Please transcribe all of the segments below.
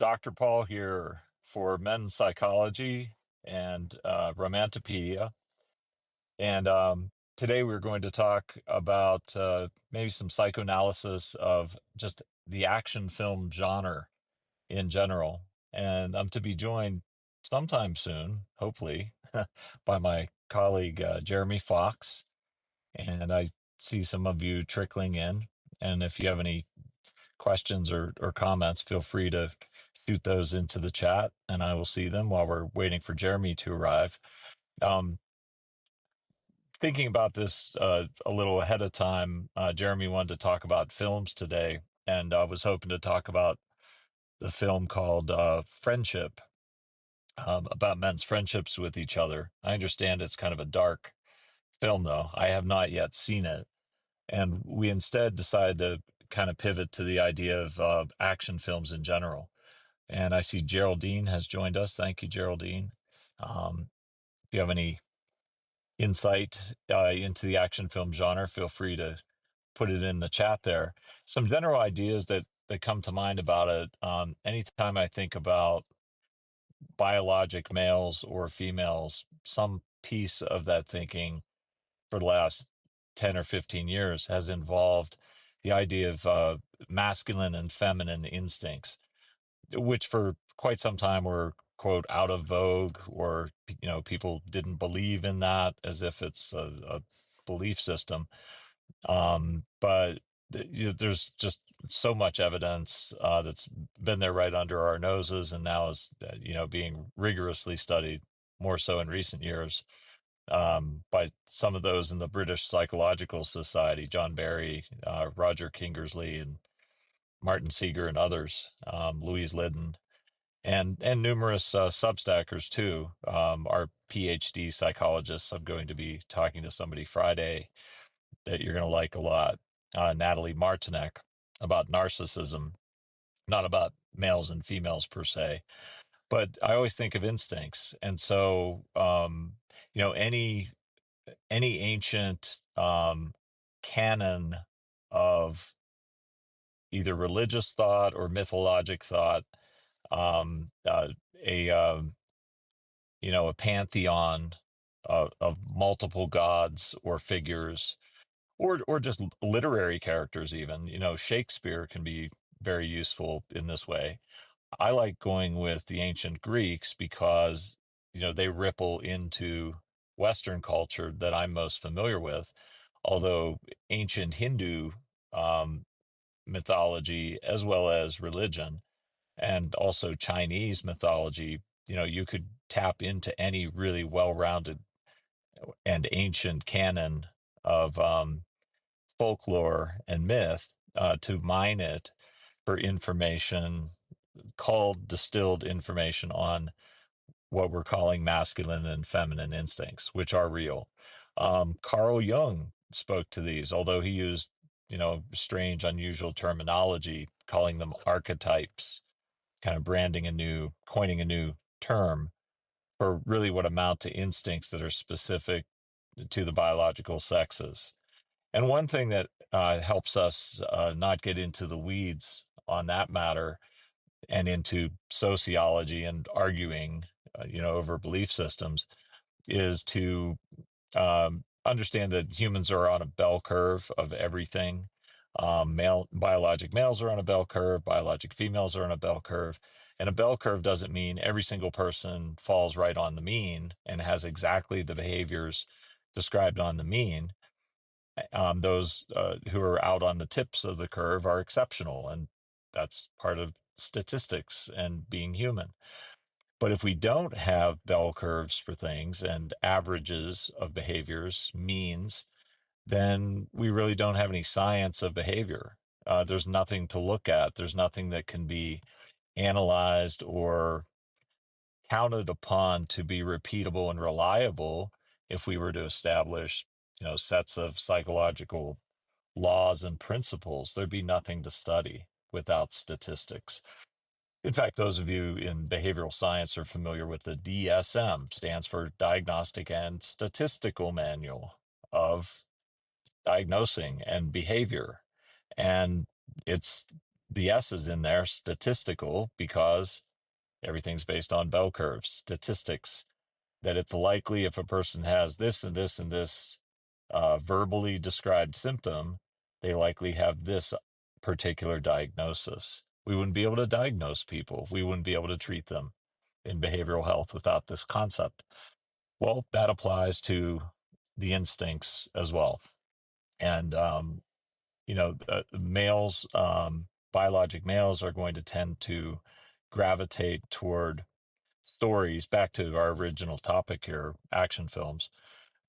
Dr. Paul here for men's psychology and Romantopedia. And today we're going to talk about maybe some psychoanalysis of just the action film genre in general. And I'm to be joined sometime soon, hopefully, by my colleague Jeremy Fox. And I see some of you trickling in. And if you have any questions or comments, feel free to shoot those into the chat and I will see them while we're waiting for Jeremy to arrive. Um, Thinking about this a little ahead of time, Jeremy wanted to talk about films today, and I was hoping to talk about the film called Friendship, about men's friendships with each other. I understand it's kind of a dark film, though. I have not yet seen it. And we instead decided to kind of pivot to the idea of action films in general. And I see Geraldine has joined us. Thank you, Geraldine. If you have any insight into the action film genre, feel free to put it in the chat there. Some general ideas that come to mind about it. Anytime I think about biologic males or females, some piece of that thinking for the last 10 or 15 years has involved the idea of masculine and feminine instincts, which for quite some time were quote out of vogue, or people didn't believe in that as if it's a belief system. But there's just so much evidence that's been there right under our noses, and now is being rigorously studied, more so in recent years, by some of those in the British Psychological Society, John Barry, Roger Kingersley, and Martin Seeger, and others, Louise Liddon, and numerous Substackers too. Our PhD psychologists. I'm going to be talking to somebody Friday that you're going to like a lot, Natalie Martinek, about narcissism, not about males and females per se, but I always think of instincts. And so, any ancient canon of either religious thought or mythologic thought, a pantheon of multiple gods or figures, or just literary characters even. Shakespeare can be very useful in this way. I like going with the ancient Greeks because they ripple into Western culture that I'm most familiar with, although ancient Hindu um, mythology, as well as religion, and also Chinese mythology, you could tap into any really well-rounded and ancient canon of folklore and myth, to mine it for information, called distilled information on what we're calling masculine and feminine instincts, which are real. Carl Jung spoke to these, although he used, strange, unusual terminology, calling them archetypes, kind of coining a new term for really what amount to instincts that are specific to the biological sexes. And one thing that helps us not get into the weeds on that matter and into sociology and arguing, over belief systems, is to understand that humans are on a bell curve of everything. Biologic males are on a bell curve, biologic females are on a bell curve. And a bell curve doesn't mean every single person falls right on the mean and has exactly the behaviors described on the mean. Those who are out on the tips of the curve are exceptional, and that's part of statistics and being human. But if we don't have bell curves for things and averages of behaviors, means, then we really don't have any science of behavior. There's nothing to look at. There's nothing that can be analyzed or counted upon to be repeatable and reliable if we were to establish, sets of psychological laws and principles. There'd be nothing to study without statistics. In fact, those of you in behavioral science are familiar with the DSM, stands for Diagnostic and Statistical Manual of Diagnosing and Behavior. And it's the S is in there, statistical, because everything's based on bell curves, statistics, that it's likely if a person has this and this and this verbally described symptom, they likely have this particular diagnosis. We wouldn't be able to diagnose people. We wouldn't be able to treat them in behavioral health without this concept. Well, that applies to the instincts as well. And, males, biologic males are going to tend to gravitate toward stories. Back to our original topic here, action films.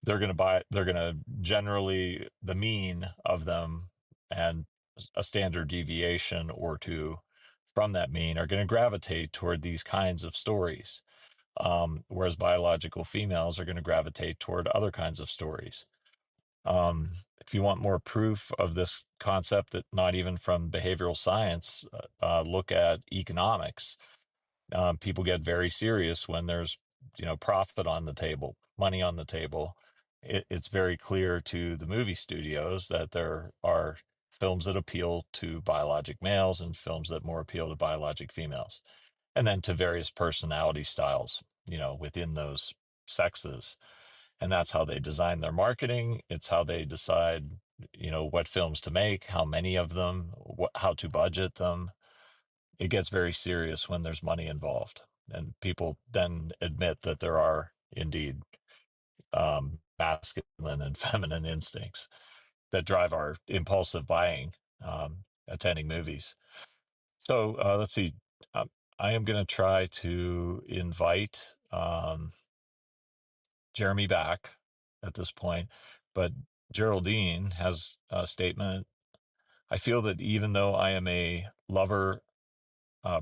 They're going to generally, the mean of them and a standard deviation or two from that mean are going to gravitate toward these kinds of stories. Whereas biological females are going to gravitate toward other kinds of stories. If you want more proof of this concept, that not even from behavioral science, look at economics. People get very serious when there's profit on the table, money on the table. It's very clear to the movie studios that there are films that appeal to biologic males and films that more appeal to biologic females, and then to various personality styles within those sexes. And that's how they design their marketing. It's how they decide what films to make, how many of them, how to budget them. It gets very serious when there's money involved, and people then admit that there are indeed masculine and feminine instincts that drive our impulsive buying, attending movies. So let's see. I am going to try to invite Jeremy back at this point, but Geraldine has a statement. I feel that even though I am a lover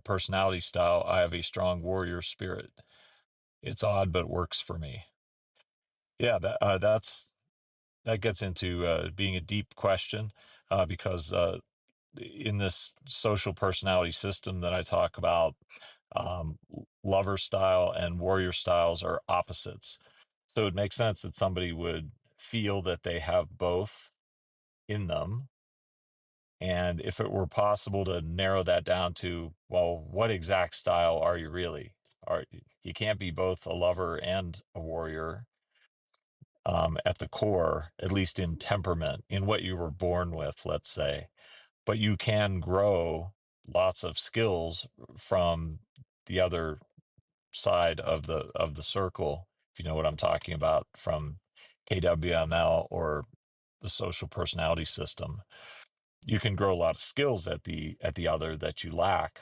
personality style, I have a strong warrior spirit. It's odd, but works for me. Yeah, that gets into being a deep question, because in this social personality system that I talk about, lover style and warrior styles are opposites. So it makes sense that somebody would feel that they have both in them. And if it were possible to narrow that down to, well, what exact style are you really? You can't be both a lover and a warrior, at the core, at least in temperament, in what you were born with, let's say. But you can grow lots of skills from the other side of the circle, if you know what I'm talking about, from KWML or the social personality system. You can grow a lot of skills at the other that you lack.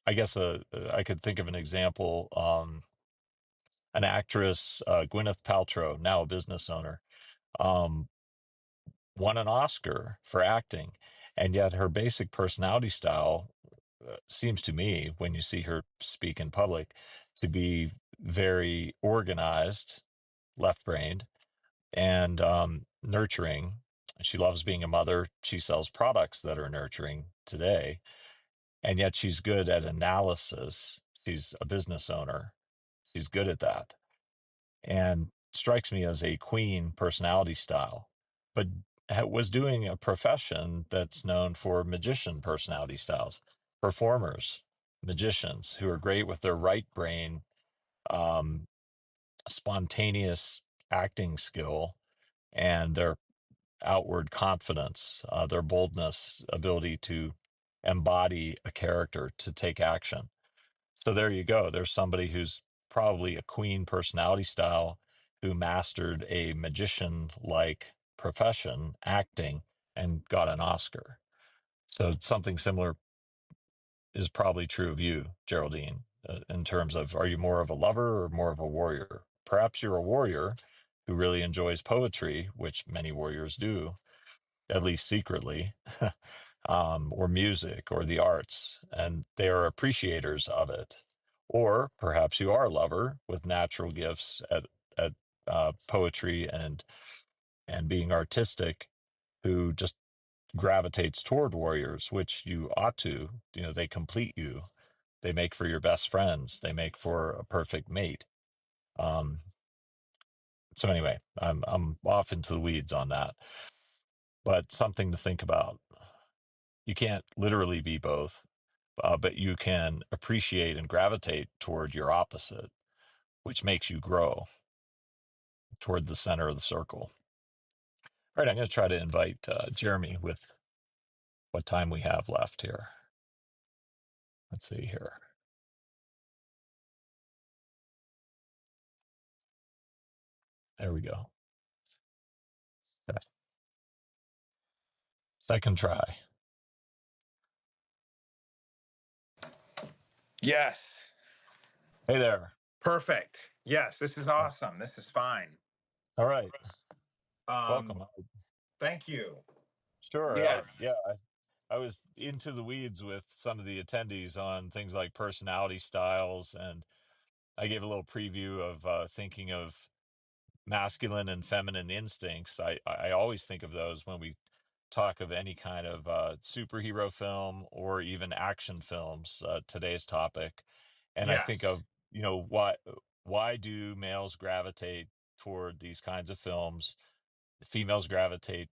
I guess I could think of an example. An actress, Gwyneth Paltrow, now a business owner, um, won an Oscar for acting, and yet her basic personality style seems to me, when you see her speak in public, to be very organized, left-brained, and nurturing. She loves being a mother. She sells products that are nurturing today, and yet she's good at analysis. She's a business owner. She's good at that, and strikes me as a queen personality style, but was doing a profession that's known for magician personality styles, performers, magicians who are great with their right brain, um, spontaneous acting skill, and their outward confidence, their boldness, ability to embody a character, to take action. So there you go. There's somebody who's probably a queen personality style who mastered a magician like profession, acting, and got an Oscar. So something similar is probably true of you, Geraldine, in terms of, are you more of a lover or more of a warrior? Perhaps you're a warrior who really enjoys poetry, which many warriors do, at least secretly, or music or the arts, and they are appreciators of it. Or perhaps you are a lover with natural gifts at poetry and being artistic, who just gravitates toward warriors, which you ought to. They complete you. They make for your best friends. They make for a perfect mate. Um, so anyway, I'm off into the weeds on that, but something to think about. You can't literally be both, but you can appreciate and gravitate toward your opposite, which makes you grow toward the center of the circle. All right, I'm going to try to invite Jeremy with what time we have left here. Let's see here. There we go. Okay. Second try. Yes. Hey there. Perfect. Yes, this is awesome. This is fine. All right. Um, Welcome. Thank you. Sure. Yes. I was into the weeds with some of the attendees on things like personality styles, and I gave a little preview of thinking of masculine and feminine instincts. I always think of those when we talk of any kind of superhero film or even action films, today's topic. And I think Yes. of, why do males gravitate toward these kinds of films? Females gravitate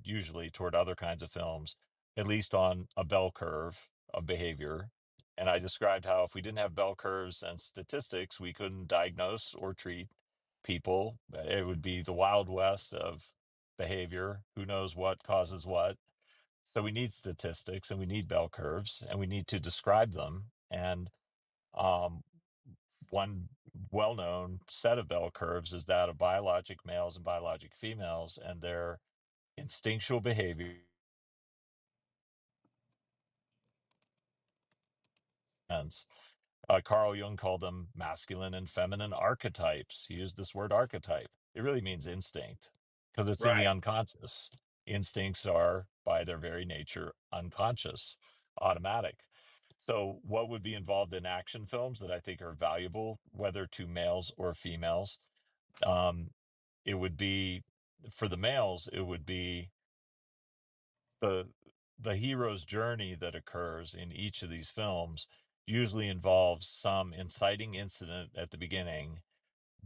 usually toward other kinds of films, at least on a bell curve of behavior. And I described how if we didn't have bell curves and statistics, we couldn't diagnose or treat people. It would be the Wild West of behavior. Who knows what causes what? So we need statistics and we need bell curves and we need to describe them. And um, one well-known set of bell curves is that of biologic males and biologic females and their instinctual behavior. Carl Jung called them masculine and feminine archetypes. He used this word archetype. It really means instinct because it's in the Right. unconscious. Instincts are, by their very nature, unconscious, automatic. So, what would be involved in action films that I think are valuable, whether to males or females? Um, it would be for the males, it would be the the hero's journey that occurs in each of these films usually involves some inciting incident at the beginning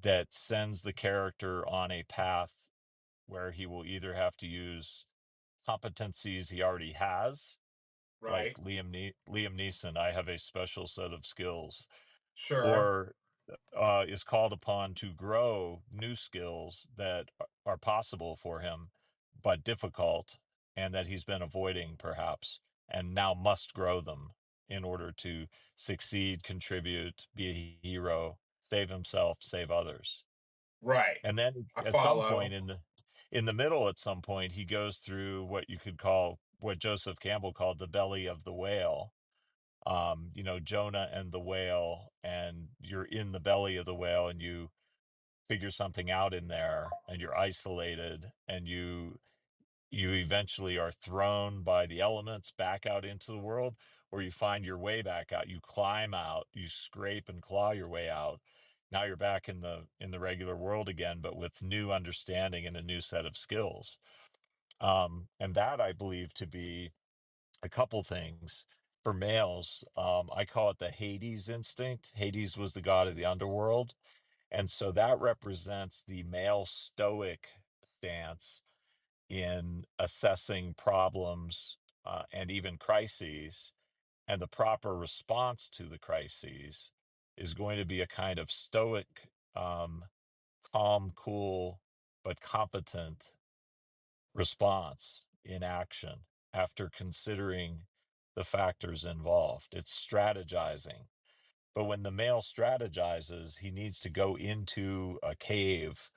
that sends the character on a path where he will either have to use competencies he already has, like Right. Liam Neeson, I have a special set of skills, Sure. or is called upon to grow new skills that are possible for him, but difficult, and that he's been avoiding perhaps, and now must grow them in order to succeed, contribute, be a hero, save himself, save others. Right. And then I at some point follow. in the middle, at some point, he goes through what you could call what Joseph Campbell called the belly of the whale, Jonah and the whale, and you're in the belly of the whale and you figure something out in there and you're isolated and you eventually are thrown by the elements back out into the world, or you find your way back out. You climb out, you scrape and claw your way out. Now you're back in the regular world again, but with new understanding and a new set of skills. And that I believe to be a couple things. For males, I call it the Hades instinct. Hades was the god of the underworld. And so that represents the male stoic stance in assessing problems and even crises. And the proper response to the crises is going to be a kind of stoic, calm, cool, but competent response in action after considering the factors involved. It's strategizing. But when the male strategizes, he needs to go into a cave.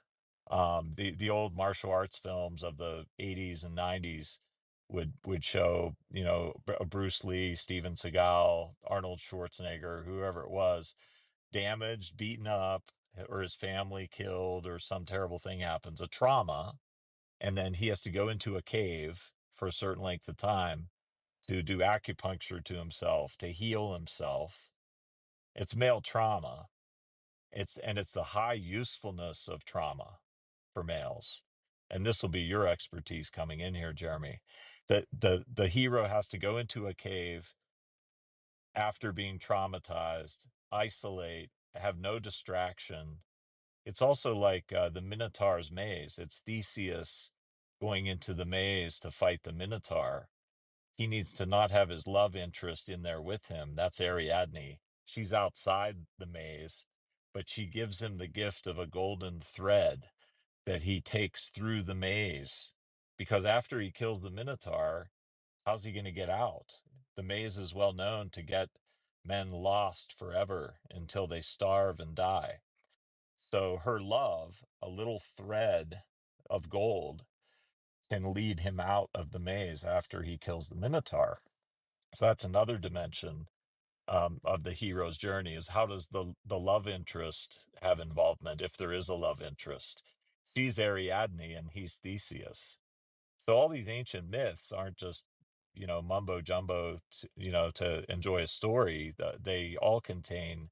The old martial arts films of the 80s and 90s would show, Bruce Lee, Steven Seagal, Arnold Schwarzenegger, whoever it was, damaged, beaten up, or his family killed, or some terrible thing happens, a trauma, and then he has to go into a cave for a certain length of time to do acupuncture to himself, to heal himself. It's male trauma. It's the high usefulness of trauma for males. And this will be your expertise coming in here, Jeremy. The hero has to go into a cave after being traumatized, isolate, have no distraction. It's also like the Minotaur's maze. It's Theseus going into the maze to fight the Minotaur. he needs to not have his love interest in there with him. That's Ariadne. She's outside the maze, but she gives him the gift of a golden thread that he takes through the maze. Because after he kills the Minotaur, how's he going to get out? The maze is well known to get men lost forever until they starve and die. So her love, a little thread of gold, can lead him out of the maze after he kills the Minotaur. So that's another dimension of the hero's journey, is how does the love interest have involvement, if there is a love interest? She's Ariadne and he's Theseus. So all these ancient myths aren't just, mumbo jumbo, to enjoy a story. They all contain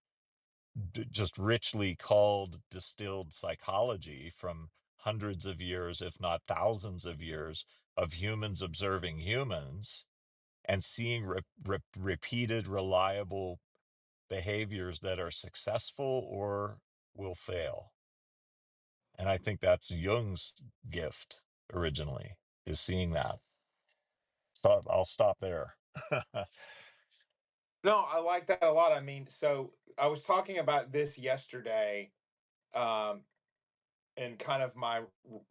just richly culled, distilled psychology from hundreds of years, if not thousands of years, of humans observing humans and seeing repeated, reliable behaviors that are successful or will fail. And I think that's Jung's gift originally, is seeing that. So I'll stop there. No, I like that a lot. I mean, so I was talking about this yesterday, um, in kind of my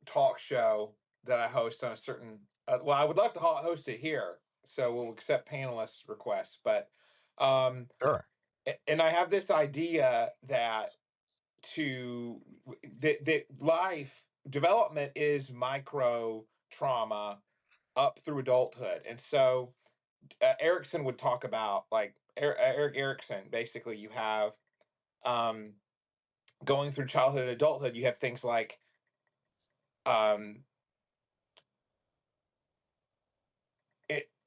talk show that I host on a certain. Well, I would love to host it here, so we'll accept panelists' requests. But, um, Sure. and I have this idea that that life development is micro trauma up through adulthood, and so Erickson would talk about like Eric Erickson. Basically, you have um, going through childhood and adulthood. You have things like um,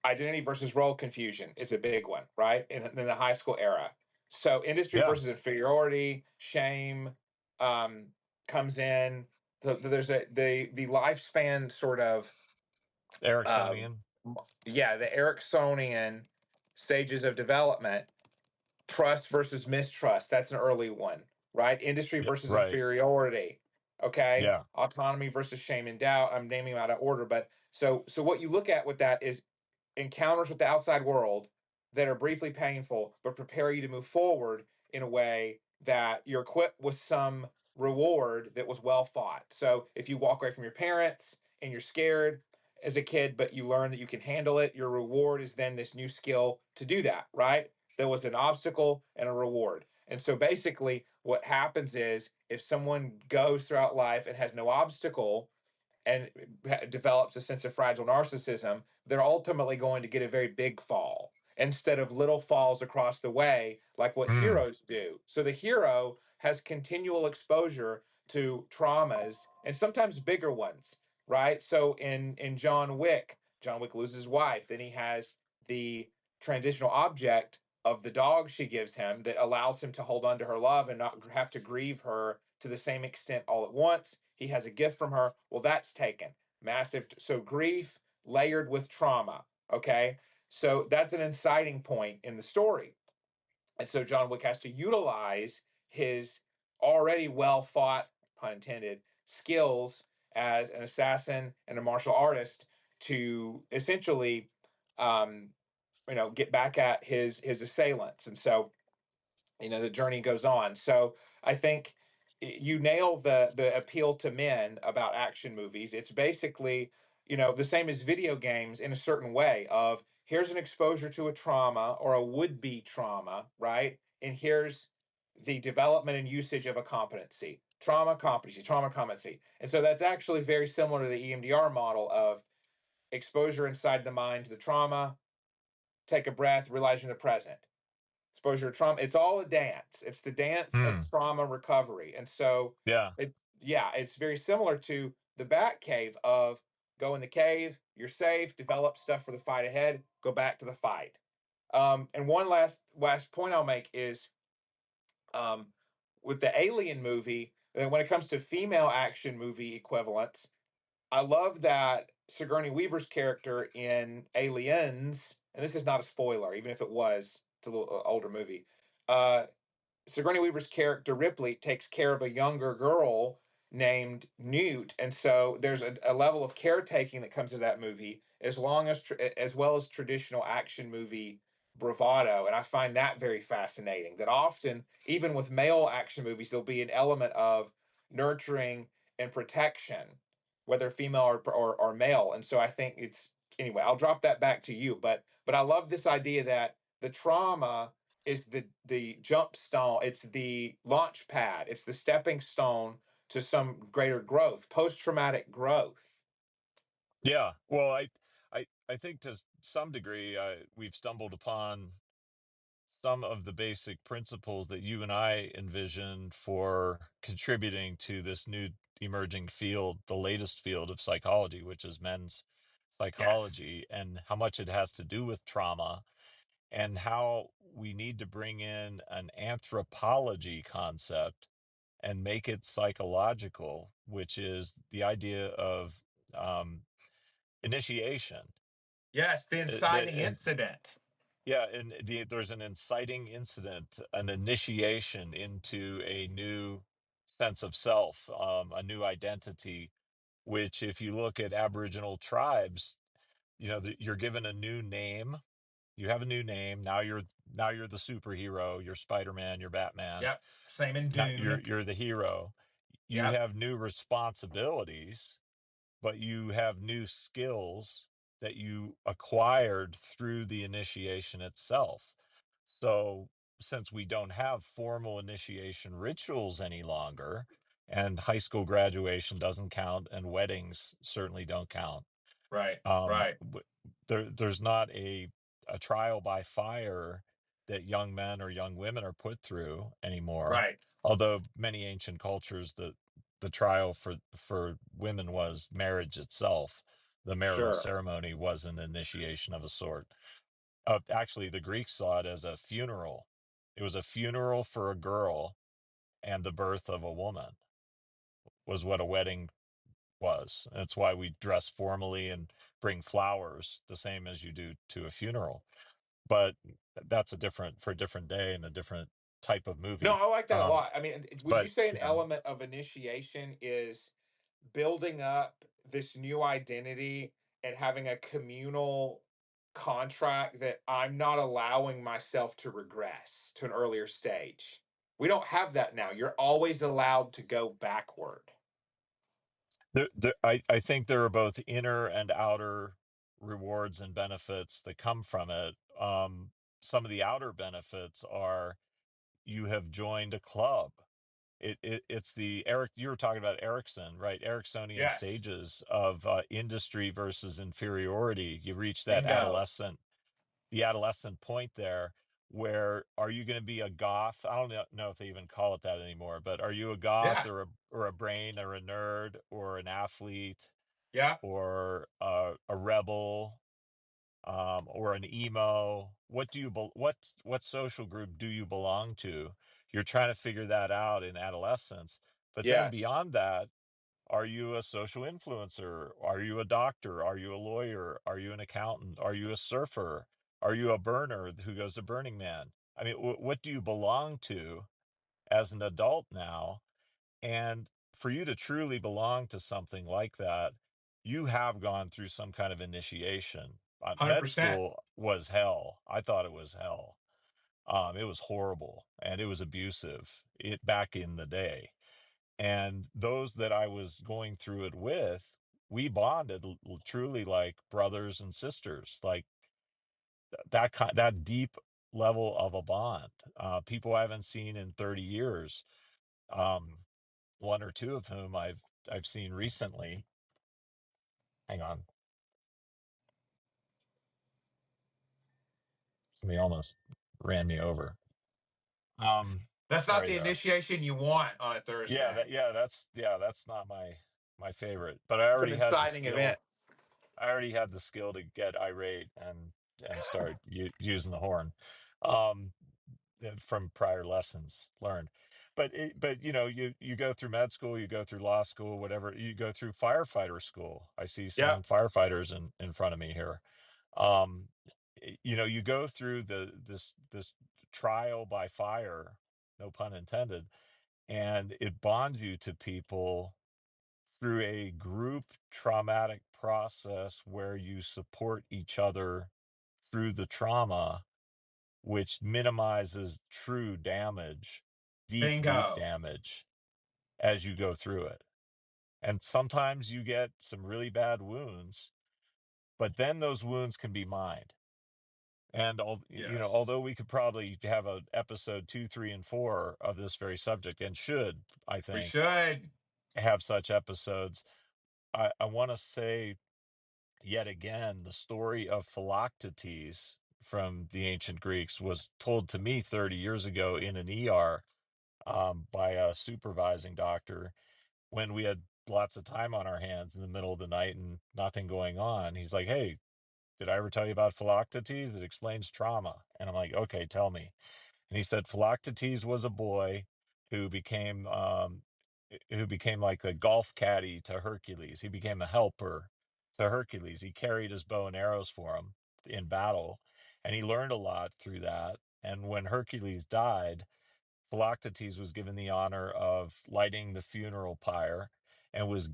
identity versus role confusion is a big one, right? In the high school era. So industry Yeah. versus inferiority, shame um, comes in. There's the lifespan sort of um, Ericksonian. yeah, the Ericksonian stages of development. Trust versus mistrust, that's an early one, right? Industry Yeah. versus Right. inferiority, okay? Yeah. Autonomy versus shame and doubt. I'm naming them out of order, but so what you look at with that is encounters with the outside world that are briefly painful, but prepare you to move forward in a way that you're equipped with some reward that was well fought. So if you walk away from your parents and you're scared as a kid, but you learn that you can handle it, your reward is then this new skill to do that, right? There was an obstacle and a reward. And so basically, what happens is if someone goes throughout life and has no obstacle, and develops a sense of fragile narcissism, they're ultimately going to get a very big fall instead of little falls across the way, like what Mm. heroes do. So the hero has continual exposure to traumas and sometimes bigger ones, right? So in John Wick loses his wife, then he has the transitional object of the dog she gives him that allows him to hold on to her love and not have to grieve her to the same extent all at once. He has a gift from her. Well, that's taken. Massive. So grief layered with trauma. Okay. So that's an inciting point in the story. And so John Wick has to utilize his already well fought, pun intended, skills as an assassin and a martial artist to essentially, um, get back at his assailants. And so the journey goes on. So I think you nail the appeal to men about action movies. It's basically the same as video games in a certain way of here's an exposure to a trauma or a would-be trauma, right? And here's the development and usage of a competency. Trauma, competency, trauma, competency. And so that's actually very similar to the EMDR model of exposure inside the mind to the trauma, take a breath, realize you're in the present. Exposure to trauma, it's all a dance. It's the dance of Mm. trauma recovery. And so Yeah. it's very similar to the bat cave of go in the cave, you're safe, develop stuff for the fight ahead, go back to the fight. And one last point I'll make is um, with the Alien movie, when it comes to female action movie equivalents, I love that Sigourney Weaver's character in Aliens, and this is not a spoiler, even if it was, it's a little older movie. Uh, Sigourney Weaver's character Ripley takes care of a younger girl named Newt, and so there's a level of caretaking that comes to that movie as well as traditional action movie bravado. And I find that very fascinating. That often, even with male action movies, there'll be an element of nurturing and protection, whether female or male. And so I think it's anyway. I'll drop that back to you. But I love this idea that the trauma is the jump stone. It's the launch pad. It's the stepping stone to some greater growth, post traumatic growth. Yeah. Well, I think to some degree, we've stumbled upon some of the basic principles that you and I envision for contributing to this new emerging field, the latest field of psychology, which is men's Yes. psychology, and how much it has to do with trauma, and how we need to bring in an anthropology concept and make it psychological, which is the idea of um, initiation. Yes, the inciting And incident. yeah, and there's an inciting incident, an initiation into a new sense of self, a new identity, which if you look at Aboriginal tribes, you're given a new name. You have a new name. Now you're the superhero. You're Spider-Man, you're Batman. Yep. Same in Now you're Dune. you're the hero. You Yep. have new responsibilities, but you have new skills that you acquired through the initiation itself. So, since we don't have formal initiation rituals any longer, and high school graduation doesn't count, and weddings certainly don't count, Right. um, Right. there's not a trial by fire that young men or young women are put through anymore. Right. Although many ancient cultures, the trial for women was marriage itself. The marital Sure. ceremony was an initiation of a sort. Actually, the Greeks saw it as a funeral. It was a funeral for a girl, and the birth of a woman was what a wedding was. That's why we dress formally and bring flowers the same as you do to a funeral. But that's for a different day and a different type of No, movie. I like that a lot. I mean, would you But say an element of initiation is building up this new identity and having a communal contract that I'm not allowing myself to regress to an earlier stage? We don't have that now. You're always allowed to go backward. I think there are both inner and outer rewards and benefits that come from it. Some of the outer benefits are you have joined a club. It's the Eric, you were talking about Erickson, right? Ericksonian Yes. stages of industry versus inferiority. You reach that Bingo. the adolescent point there, where are you going to be a goth? I don't know if they even call it that anymore, but are you a goth Yeah. or a brain or a nerd or an athlete Yeah. or a rebel, or an emo? What social group do you belong to? You're trying to figure that out in adolescence. But then Yes. beyond that, are you a social influencer? Are you a doctor? Are you a lawyer? Are you an accountant? Are you a surfer? Are you a burner who goes to Burning Man? I mean, what do you belong to as an adult now? And for you to truly belong to something like that, you have gone through some kind of initiation. Med 100%. school was hell. I thought it was hell. It was horrible and it was abusive. It back in the day, and those that I was going through it with, we bonded truly like brothers and sisters, like that deep level of a bond. People I haven't seen in 30 years. Um, one or two of whom I've seen recently. Hang on, somebody almost ran me over. That's not Sorry the there. initiation you want on a Thursday. That's not my favorite. But It's an inciting event. I already had the skill to get irate and start using the horn, um, from prior lessons learned. But you go through med school, you go through law school, whatever, you go through firefighter school. I see Yep. some firefighters in front of me here. Um, you go through this trial by fire, no pun intended, and it bonds you to people through a group traumatic process where you support each other through the trauma, which minimizes true damage, deep, deep Bingo. damage as you go through it. And sometimes you get some really bad wounds, but then those wounds can be mined. And Yes. although we could probably have a episode 2, 3, and 4 of this very subject, and should, I We think, should. have such episodes, I want to say yet again, the story of Philoctetes from the ancient Greeks was told to me 30 years ago in an ER, by a supervising doctor when we had lots of time on our hands in the middle of the night and nothing going on. He's like, "Hey, did I ever tell you about Philoctetes? It explains trauma." And I'm like, "Okay, tell me." And he said Philoctetes was a boy who became like a golf caddy to Hercules. He became a helper to Hercules. He carried his bow and arrows for him in battle, and he learned a lot through that. And when Hercules died, Philoctetes was given the honor of lighting the funeral pyre and was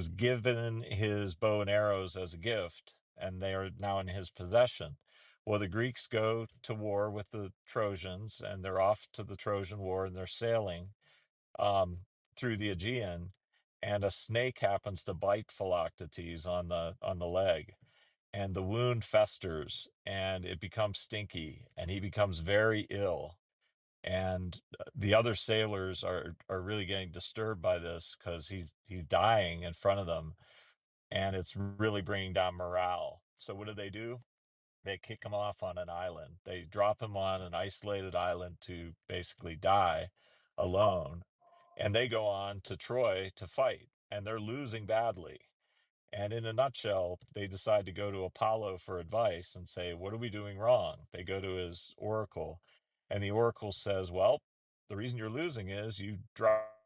given his bow and arrows as a gift, and they are now in his possession. Well, the Greeks go to war with the Trojans, and they're off to the Trojan War, and they're sailing through the Aegean, and a snake happens to bite Philoctetes on the leg, and the wound festers, and it becomes stinky, and he becomes very ill, and the other sailors are really getting disturbed by this because he's dying in front of them, and it's really bringing down morale. So what do? They kick him off on an island. They drop him on an isolated island to basically die alone, and they go on to Troy to fight, and they're losing badly. And in a nutshell, they decide to go to Apollo for advice and say, "What are we doing wrong?" They go to his oracle, and the oracle says, "Well, the reason you're losing is you drop